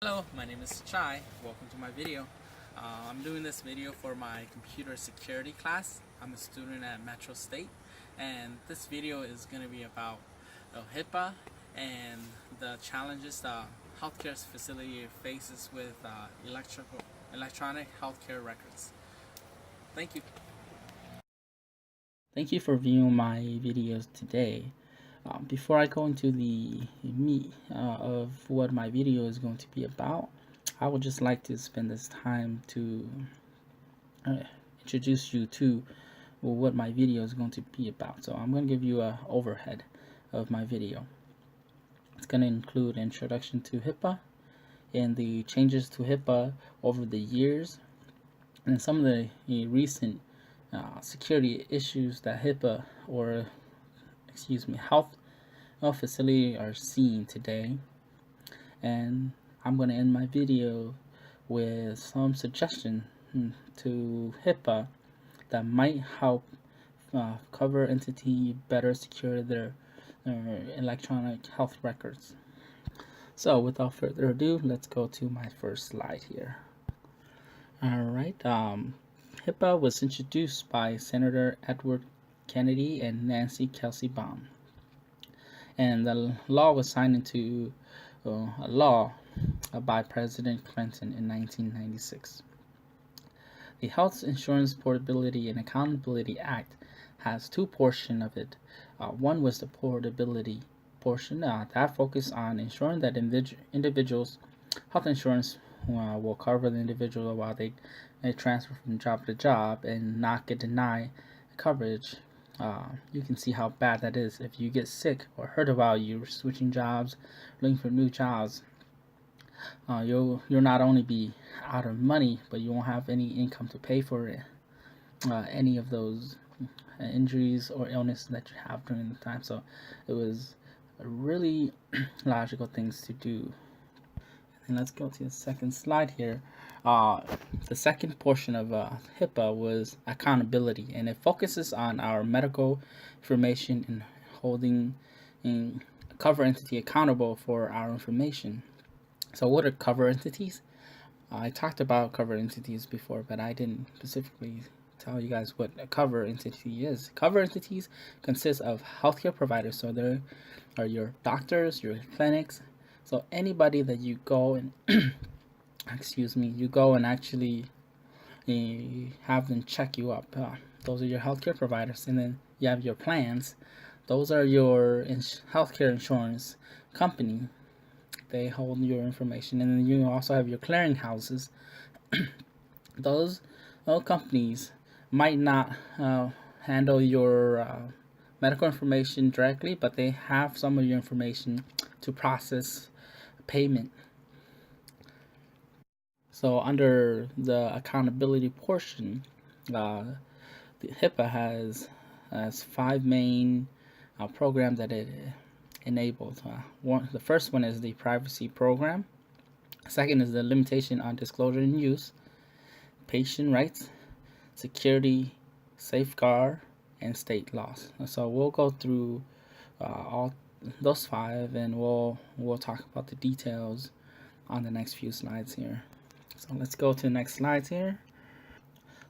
Hello, my name is Chai. Welcome to my video. I'm doing this video for my computer security class. I'm a student at Metro State, and this video is going to be about HIPAA and the challenges the healthcare facility faces with electronic healthcare records. Thank you. Thank you for viewing my videos today. Before I go into the meat of what my video is going to be about, I would just like to spend this time to introduce you to what my video is going to be about. So I'm going to give you an overhead of my video. It's going to include introduction to HIPAA and the changes to HIPAA over the years, and some of the recent security issues that HIPAA health facility are seeing today. And I'm going to end my video with some suggestion to HIPAA that might help cover entity better secure their electronic health records. So without further ado, let's go to my first slide here. Alright, HIPAA was introduced by Senator Edward Kennedy and Nancy Kelsey Baum, and the law was signed into law by President Clinton in 1996. The Health Insurance Portability and Accountability Act has two portions of it. One was the portability portion that focused on ensuring that individuals' health insurance will cover the individual while they transfer from job to job and not get denied coverage. You can see how bad that is. If you get sick or hurt while you're switching jobs, looking for new jobs, you'll not only be out of money, but you won't have any income to pay for it, any of those injuries or illnesses that you have during the time. So it was a really logical things to do. And let's go to the second slide here. The second portion of HIPAA was accountability, and it focuses on our medical information and holding cover entity accountable for our information. So what are cover entities? I talked about cover entities before, but I didn't specifically tell you guys what a cover entity is. Cover entities consist of healthcare providers, so there are your doctors, your clinics, so anybody that you go and you go and actually have them check you up. Those are your healthcare providers, and then you have your plans. Those are your healthcare insurance company. They hold your information, and then you also have your clearinghouses. Those companies might not handle your medical information directly, but they have some of your information to process payment. So under the accountability portion, the HIPAA has five main programs that it enabled. The first one is the privacy program. Second is the limitation on disclosure and use, patient rights, security, safeguard, and state laws. So we'll go through all those five, and we'll talk about the details on the next few slides here. So let's go to the next slides here.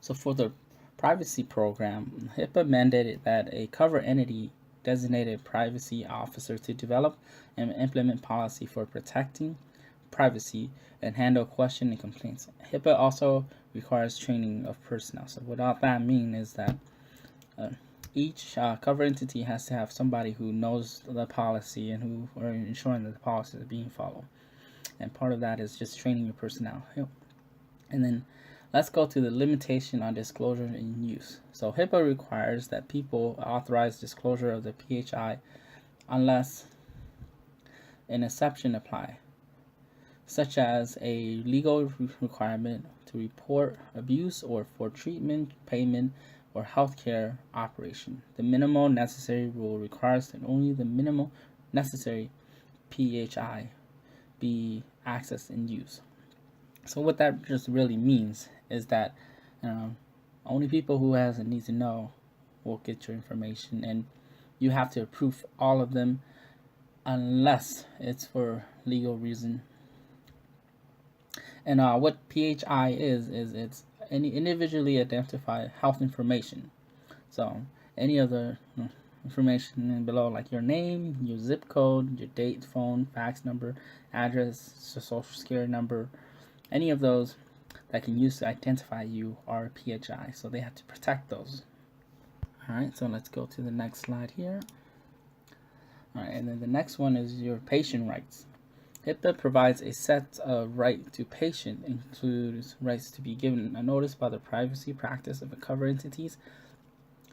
So for the privacy program, HIPAA mandated that a cover entity designated privacy officer to develop and implement policy for protecting privacy and handle questions and complaints. HIPAA also requires training of personnel. So what that means is that each cover entity has to have somebody who knows the policy and who are ensuring that the policy is being followed. And part of that is just training your personnel. And then let's go to the limitation on disclosure and use. So HIPAA requires that people authorize disclosure of the PHI unless an exception apply, such as a legal requirement to report abuse or for treatment, payment, or healthcare operation. The minimal necessary rule requires that only the minimal necessary PHI be accessed and used. So what that just really means is that only people who has a need to know will get your information, and you have to approve all of them unless it's for legal reason. And what PHI is it's any individually identified health information. So any other information below, like your name, your zip code, your date, phone, fax number, address, social security number, any of those that can use to identify you are PHI. So they have to protect those. All right, so let's go to the next slide here. All right, and then the next one is your patient rights. HIPAA provides a set of rights to patient, includes rights to be given a notice about the privacy practice of the covered entities,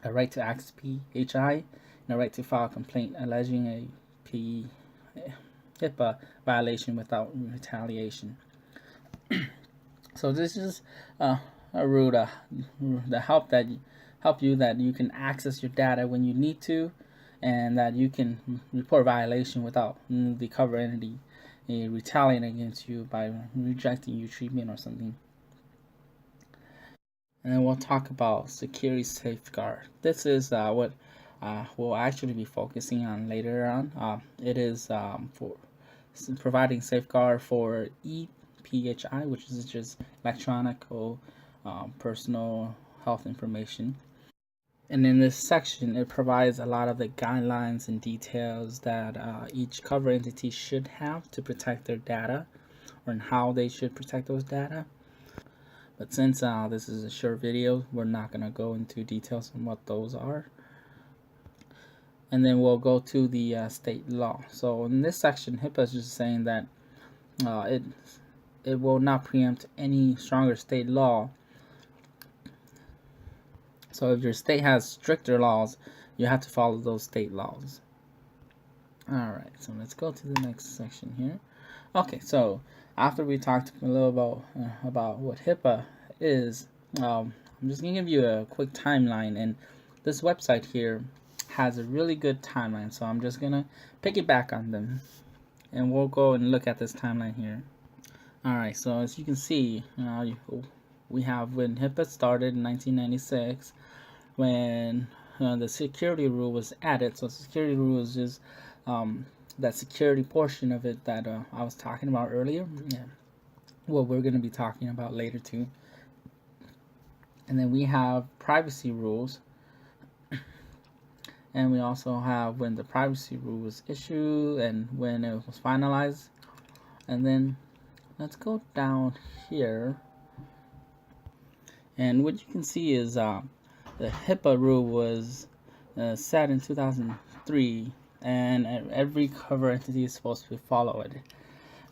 a right to access PHI, and a right to file a complaint alleging a HIPAA violation without retaliation. So this is a rule to help you that you can access your data when you need to, and that you can report violation without the cover entity retaliating against you by rejecting your treatment or something. And then we'll talk about security safeguard. This is what we'll actually be focusing on later on. It is for providing safeguard for EPHI, which is just electronic or personal health information. And in this section, it provides a lot of the guidelines and details that each cover entity should have to protect their data, or how they should protect those data. But since this is a short video, we're not going to go into details on what those are. And then we'll go to the state law. So in this section, HIPAA is just saying that it will not preempt any stronger state law. So if your state has stricter laws, you have to follow those state laws. Alright, so let's go to the next section here. Okay, so after we talked a little about what HIPAA is, I'm just going to give you a quick timeline. And this website here has a really good timeline, so I'm just going to piggyback on them. And we'll go and look at this timeline here. Alright, so as you can see, we have when HIPAA started in 1996, when the security rule was added. So security rule is just that security portion of it that I was talking about earlier. Yeah, what we're going to be talking about later too. And then we have privacy rules, and we also have when the privacy rule was issued and when it was finalized. And then let's go down here, and what you can see is the HIPAA rule was set in 2003, and every cover entity is supposed to follow it.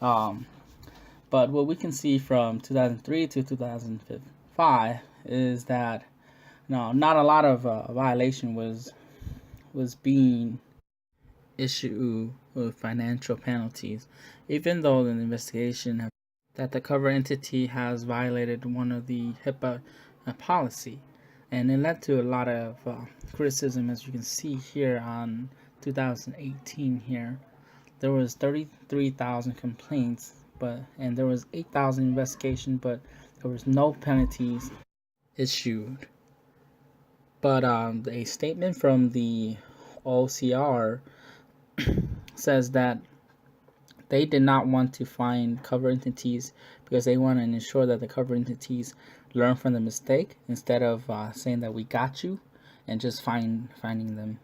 But what we can see from 2003 to 2005 is that not a lot of violation was being issued with financial penalties, even though the investigation that the cover entity has violated one of the HIPAA policy. And it led to a lot of criticism, as you can see here on 2018 here. There was 33,000 complaints, and there was 8,000 investigations, but there was no penalties issued. But a statement from the OCR says that they did not want to fine cover entities because they want to ensure that the cover entities learn from the mistake, instead of saying that we got you and just finding them.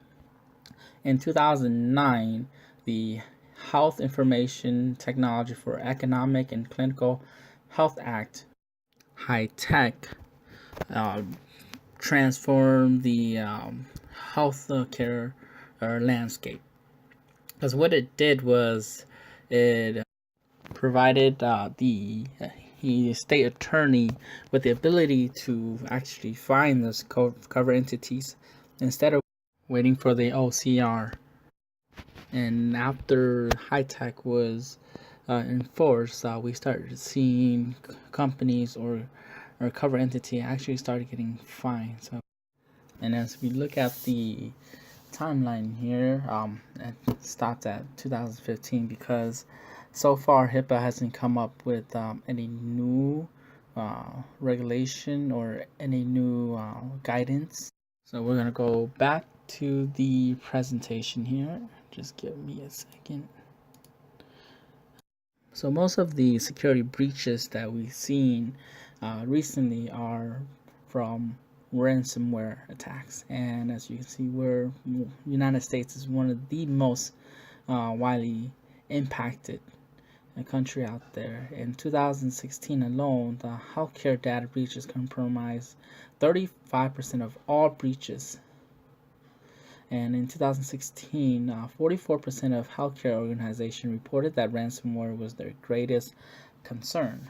In 2009, the Health Information Technology for Economic and Clinical Health Act, HITECH, transformed the health care landscape. Because what it did was it provided the state attorney with the ability to actually find those cover entities instead of waiting for the OCR. And after HITECH was enforced, we started seeing companies or cover entity actually started getting fined. So, and as we look at the timeline here, it stopped at 2015 because so far HIPAA hasn't come up with any new regulation or any new guidance. So we're gonna go back to the presentation here. Just give me a second. So most of the security breaches that we've seen recently are from ransomware attacks, and as you can see, United States is one of the most widely impacted country out there. In 2016 alone, the healthcare data breaches comprised 35% of all breaches. And in 2016, 44% of healthcare organizations reported that ransomware was their greatest concern.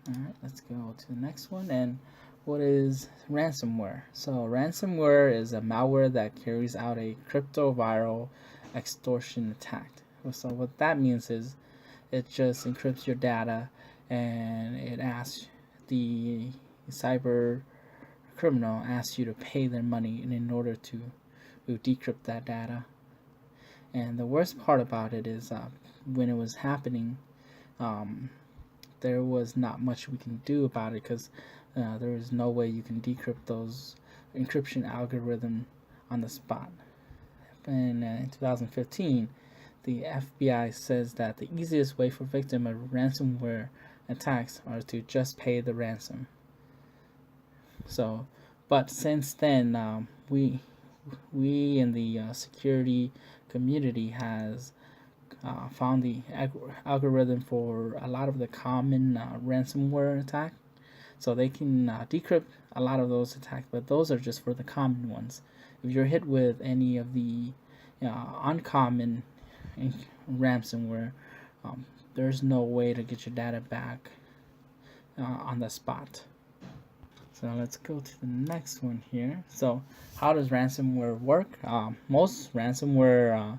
All right, let's go to the next one. And what is ransomware? So ransomware is a malware that carries out a crypto-viral extortion attack. So what that means is it just encrypts your data and it asks the cyber criminal asks you to pay their money in order to decrypt that data. And the worst part about it is when it was happening, there was not much we can do about it because there is no way you can decrypt those encryption algorithm on the spot. And in 2015, the FBI says that the easiest way for victims of ransomware attacks are to just pay the ransom. So, but since then, we in the security community has found the algorithm for a lot of the common ransomware attack. So they can decrypt a lot of those attacks, but those are just for the common ones. If you're hit with any of the uncommon ransomware, there's no way to get your data back on the spot. So let's go to the next one here. So how does ransomware work? Most ransomware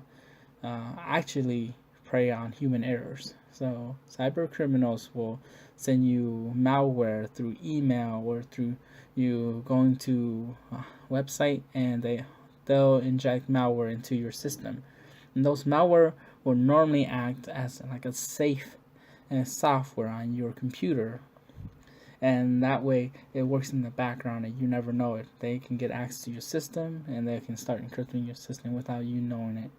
actually prey on human errors. So cyber criminals will send you malware through email or through you going to a website, and they'll inject malware into your system. And those malware will normally act as like a safe software on your computer, and that way it works in the background and you never know it. They can get access to your system and they can start encrypting your system without you knowing it.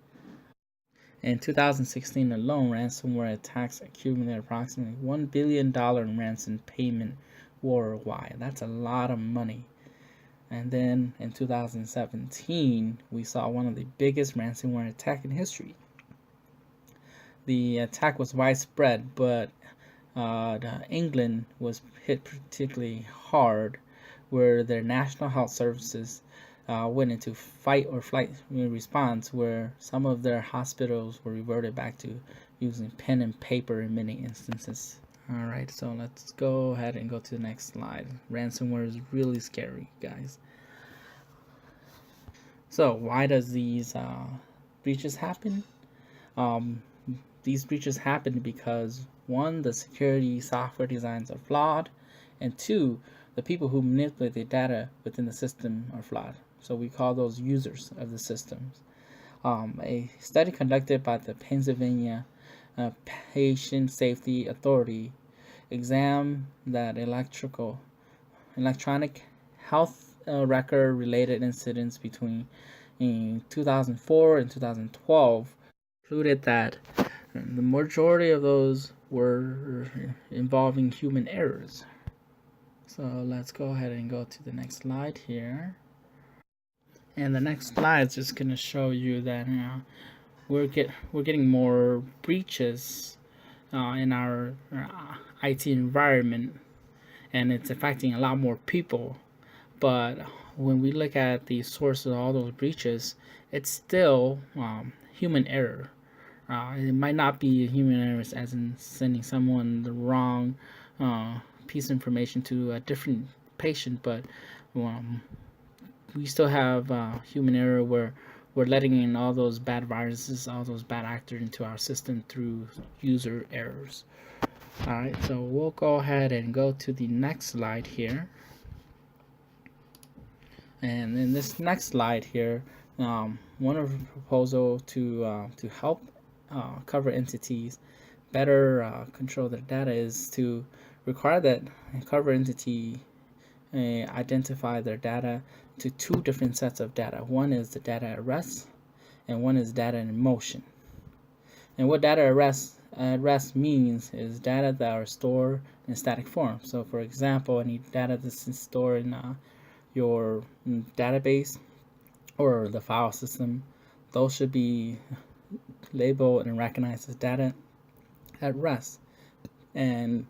In 2016 alone, ransomware attacks accumulated approximately $1 billion in ransom payment worldwide. That's a lot of money. And then in 2017, we saw one of the biggest ransomware attacks in history. The attack was widespread, but England was hit particularly hard, where their National Health Services went into fight or flight response, where some of their hospitals were reverted back to using pen and paper in many instances. Alright, so let's go ahead and go to the next slide. Ransomware is really scary, guys. So why does these breaches happen? These breaches happen because, one, the security software designs are flawed, and two, the people who manipulate the data within the system are flawed. So we call those users of the systems. A study conducted by the Pennsylvania Patient Safety Authority examined that electronic health record related incidents between 2004 and 2012 concluded that the majority of those were involving human errors. So let's go ahead and go to the next slide here. And the next slide is just going to show you that we're getting more breaches in our IT environment, and it's affecting a lot more people. But when we look at the source of all those breaches, it's still human error. It might not be human errors as in sending someone the wrong piece of information to a different patient, but we still have human error where we're letting in all those bad viruses, all those bad actors into our system through user errors. Alright, so we'll go ahead and go to the next slide here. And in this next slide here, one of the proposal to help cover entities better control their data is to require that cover entity identify their data to two different sets of data. One is the data at rest, and one is data in motion. And what data at rest at rest means is data that are stored in static form. So for example, any data that's stored in your database or the file system, those should be labeled and recognized as data at rest. And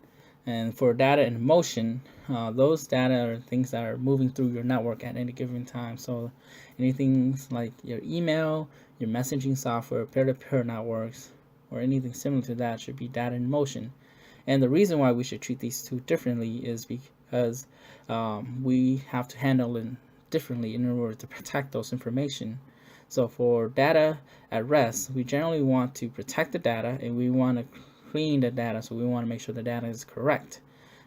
for data in motion, those data are things that are moving through your network at any given time. So anything like your email, your messaging software, peer-to-peer networks, or anything similar to that should be data in motion. And the reason why we should treat these two differently is because we have to handle it differently in order to protect those information. So for data at rest, we generally want to protect the data and we want to clean the data, so we want to make sure the data is correct.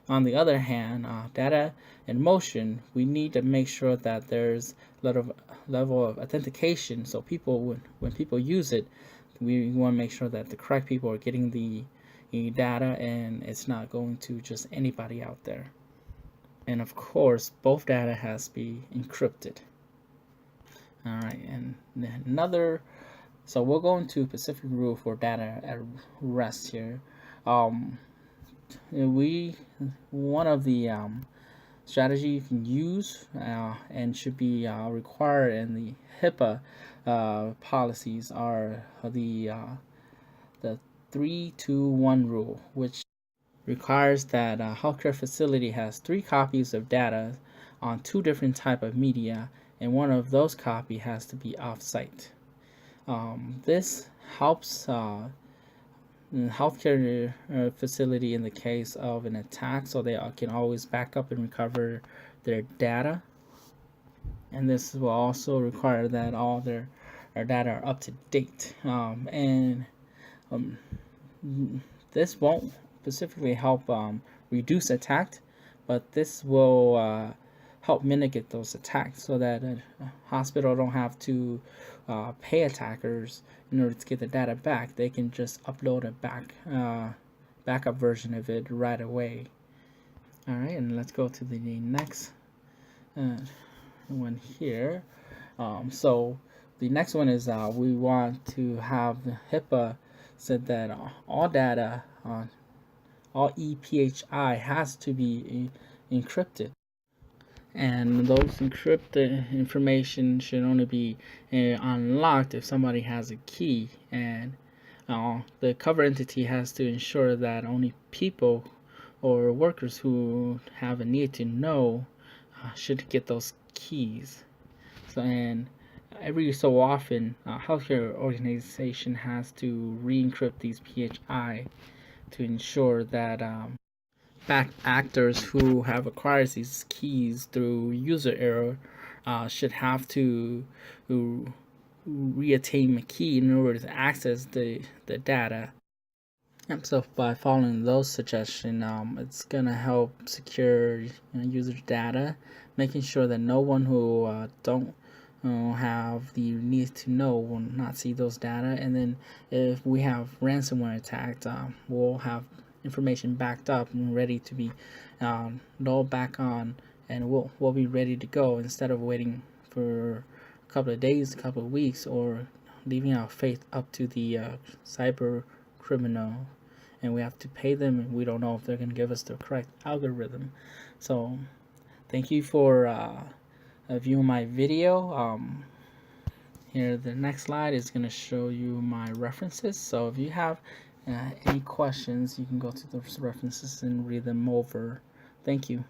On the other hand, data in motion, we need to make sure that there's a level of authentication, so people, when people use it, we want to make sure that the correct people are getting the data and it's not going to just anybody out there. And of course, both data has to be encrypted. All right, and another, so we'll go into a specific rule for data at rest here. One of the strategy you can use and should be required in the HIPAA policies are the 3-2-1 rule, which requires that a healthcare facility has 3 copies of data on 2 different type of media, and one of those copy has to be off-site. This helps healthcare facility in the case of an attack, so they can always back up and recover their data. And this will also require that all their data are up to date. This won't specifically help reduce attack, but this will help mitigate those attacks so that a hospital don't have to pay attackers in order to get the data back. They can just upload a backup version of it right away. All right, and let's go to the next one here. So the next one is we want to have the HIPAA said that all data, all EPHI has to be encrypted. And those encrypted information should only be unlocked if somebody has a key, and the cover entity has to ensure that only people or workers who have a need to know should get those keys. So, and every so often, healthcare organization has to re-encrypt these PHI to ensure that bad actors who have acquired these keys through user error should have to reattain a key in order to access the data. So by following those suggestions, it's gonna help secure user data, making sure that no one who don't have the need to know will not see those data. And then if we have ransomware attacked, we'll have information backed up and ready to be load back on, and we'll be ready to go instead of waiting for a couple of days, a couple of weeks, or leaving our faith up to the cyber criminal, and we have to pay them and we don't know if they're going to give us the correct algorithm. So thank you for viewing my video. Here the next slide is going to show you my references, so if you have any questions, you can go to those references and read them over. Thank you.